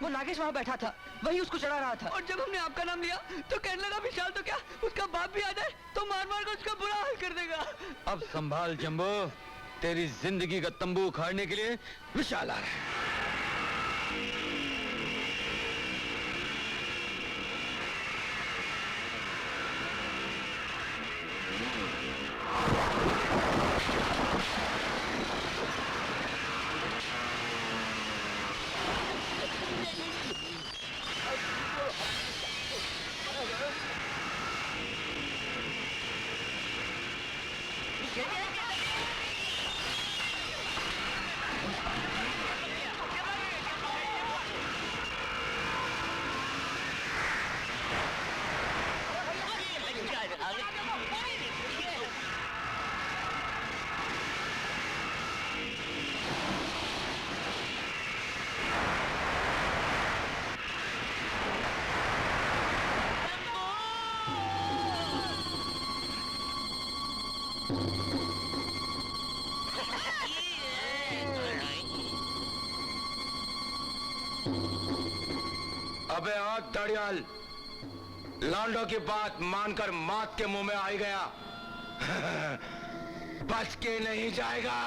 वो नागेश वहाँ बैठा था, वही उसको चढ़ा रहा था। और जब हमने आपका नाम लिया तो कहने लगा विशाल तो क्या उसका बाप भी आ जाए तो मार मार कर उसका बुरा हाल कर देगा। अब संभाल जंबो, तेरी जिंदगी का तंबू उखाड़ने के लिए विशाल आ रहा है। अबे आग दड़ियाल, लौंडों की बात मानकर मात के मुंह में आ ही गया। बच के नहीं जाएगा।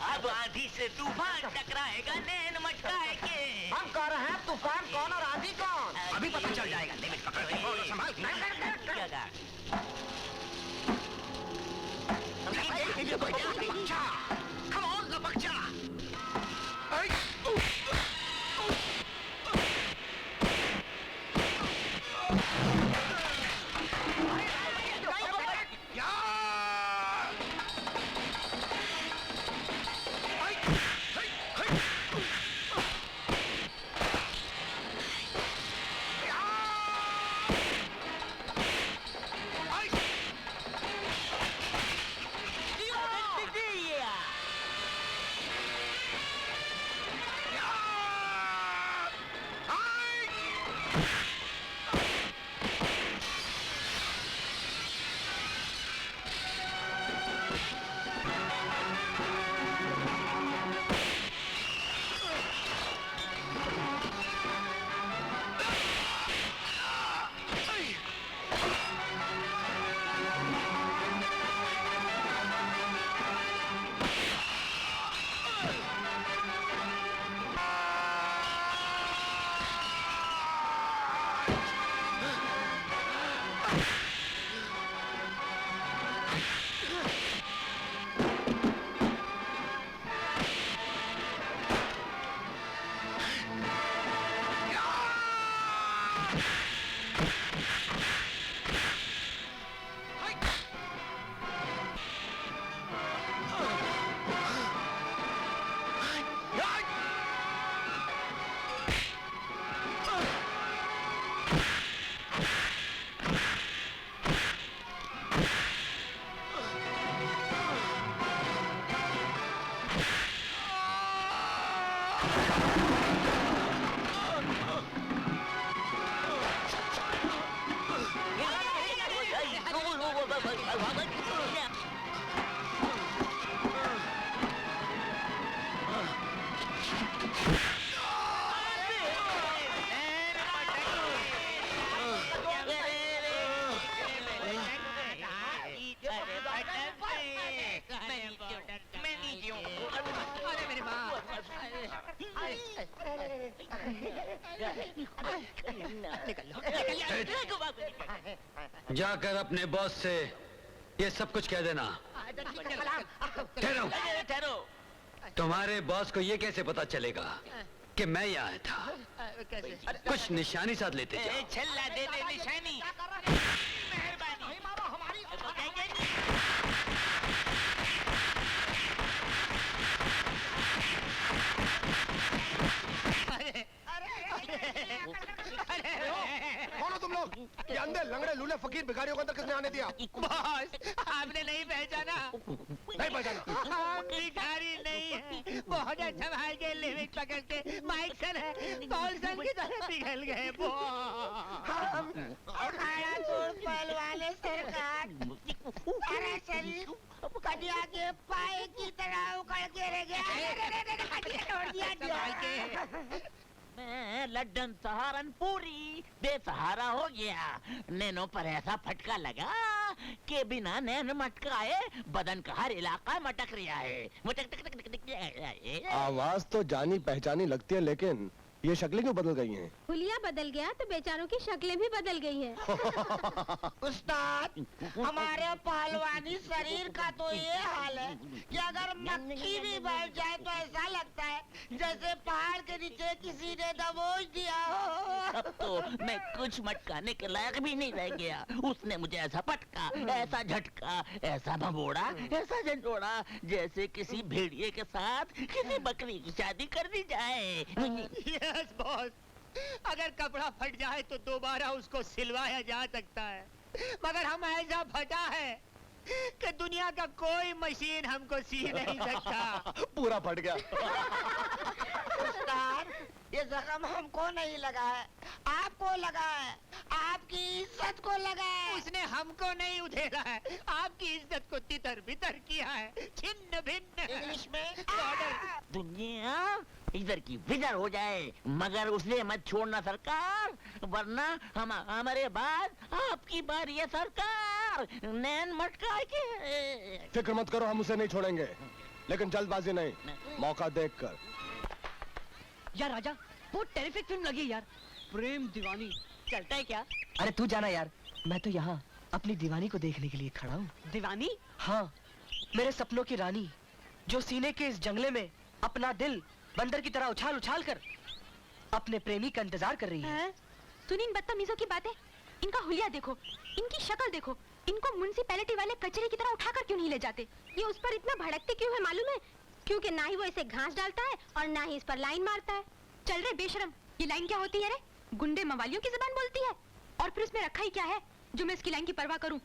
अब आंधी से तूफान टकराएगा, नैन मटकाए के। हम कह रहे हैं तूफान कौन और आंधी कौन? अभी पता चल जाएगा। लिमिट पकड़ के संभाल। Come on, लपकचा। जाकर अपने बॉस से ये सब कुछ कह देना। ठहरो, तुम्हारे बॉस को ये कैसे पता चलेगा कि मैं यहाँ आया था? कुछ निशानी साथ लेते जाओ। छल्ला दे दे निशानी। कौन हो तुम लोग? ये अंधे लंगड़े लूले फकीर भिखारियों को अंदर किसने आने दिया? बॉस, आपने नहीं पहचाना? नहीं पहचाना। हम भिखारी नहीं है, बहुत संभाल के लिमिट पकड़ के माइक सर है, कॉल्सन की तरह पिघल गए अखाड़ा तोड़ पहलवान सरकार, अरे शरीर कटिया के पाए की तरह उखड़ के रह गया। कटिया तोड़ दिया। मैं लड्डन सहारनपुरी बेसहारा हो गया। नैनो पर ऐसा फटका लगा कि बिना नैन मटकाए बदन का हर इलाका मटक रहा है। मटक टक टक टक। आवाज तो जानी पहचानी लगती है, लेकिन ये शक्लें क्यों बदल गई हैं? हुलिया बदल गया तो बेचारों की शक्लें भी बदल गई हैं। उस्ताद, हमारे पहलवानी शरीर का तो ये हाल है कि अगर मक्खी भी बैठ जाए तो ऐसा लगता है जैसे पहाड़ के नीचे किसी ने दबोच दिया हो। अब तो मैं कुछ मटकाने के लायक भी नहीं रह गया। उसने मुझे ऐसा पटका, ऐसा झटका, ऐसा भगोड़ा, ऐसा झंझोड़ा जैसे किसी भेड़िए के साथ किसी बकरी की शादी कर दी जाए। यस बॉस, अगर कपड़ा फट जाए तो दोबारा उसको सिलवाया जा सकता है, मगर हम ऐसा फटा है कि दुनिया का कोई मशीन हमको सी नहीं सकता। पूरा फट गया। उस्ताद, ये जख्म हमको नहीं लगा है, आपको लगा है, आपकी इज्जत को लगा है। उसने हमको नहीं उधेड़ा है, आपकी इज्जत को तितर बितर किया है, छिन्न भिन्न। इंग्लिश में दुनिया इधर की विधर हो जाए, मगर उसे मत छोड़ना सरकार, वरना हम हमारे बाद आपकी बारी है सरकार। नैन मटका के। फिक्र मत करो, हम उसे नहीं छोड़ेंगे, लेकिन जल्दबाजी नहीं, मौका देखकर। यार राजा, बहुत टेरिफिक फिल्म लगी यार, प्रेम दीवानी। चलता है क्या? अरे तू जाना यार, मैं तो यहाँ अपनी दीवानी को देखने के लिए खड़ा हूँ। दीवानी? हाँ, मेरे सपनों की रानी, जो सीने के इस जंगले में अपना दिल बंदर की तरह उछाल उछाल कर अपने प्रेमी का इंतजार कर रही है। सुन इन बदतमीजों की बातें, इनका हुलिया देखो, इनकी शक्ल देखो, इनको म्युनिसिपैलिटी वाले कचरे की तरह उठाकर क्यों नहीं ले जाते? ये उस पर इतना भड़कते क्यों है मालूम है? क्योंकि ना ही वो इसे घास डालता है और ना ही इस पर लाइन मारता है। चल रे बेशरम, ये लाइन क्या होती है रे? गुंडे मवालियों की जुबान बोलती है। और फिर इसमें रखा ही क्या है जो मैं इसकी लाइन की परवाह करूं?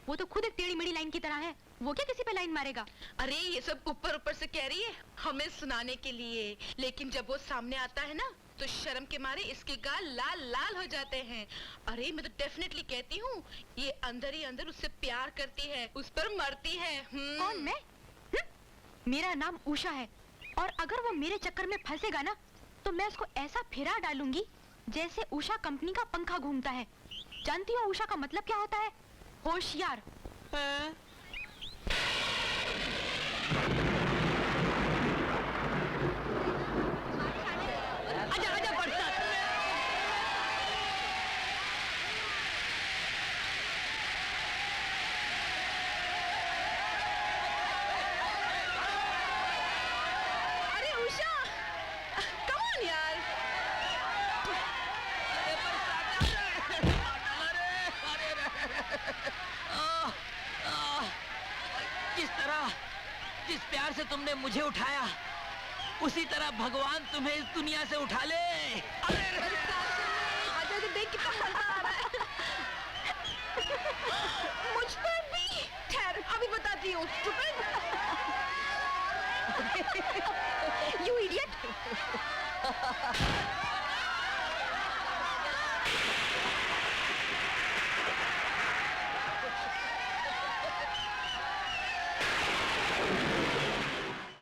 वो तो खुद एक टेढ़ी मेढ़ी लाइन की तरह है, वो क्या किसी पे लाइन मारेगा? अरे ये सब ऊपर ऊपर से कह रही है हमें सुनाने के लिए, लेकिन जब वो सामने आता है ना तो शर्म के मारे इसके गाल लाल लाल हो जाते हैं। अरे मैं तो डेफिनेटली कहती हूँ ये अंदर ही अंदर उससे प्यार करती है, उस पर मरती है। कौन मैं? मेरा नाम उषा है, और अगर वो मेरे चक्कर में फंसेगा ना तो मैं उसको ऐसा फिरा डालूंगी जैसे उषा कंपनी का पंखा घूमता है। जानती हो उषा का मतलब क्या होता है? होशियार। आजा आजा बढ़ता। अरे उषा, कम ऑन यार। जिस प्यार से तुमने मुझे उठाया, उसी तरह भगवान तुम्हें इस दुनिया से उठा ले। आजा देख कितना मजा आ रहा है। मुझ पर भी। ठहर, अभी बताती हूँ।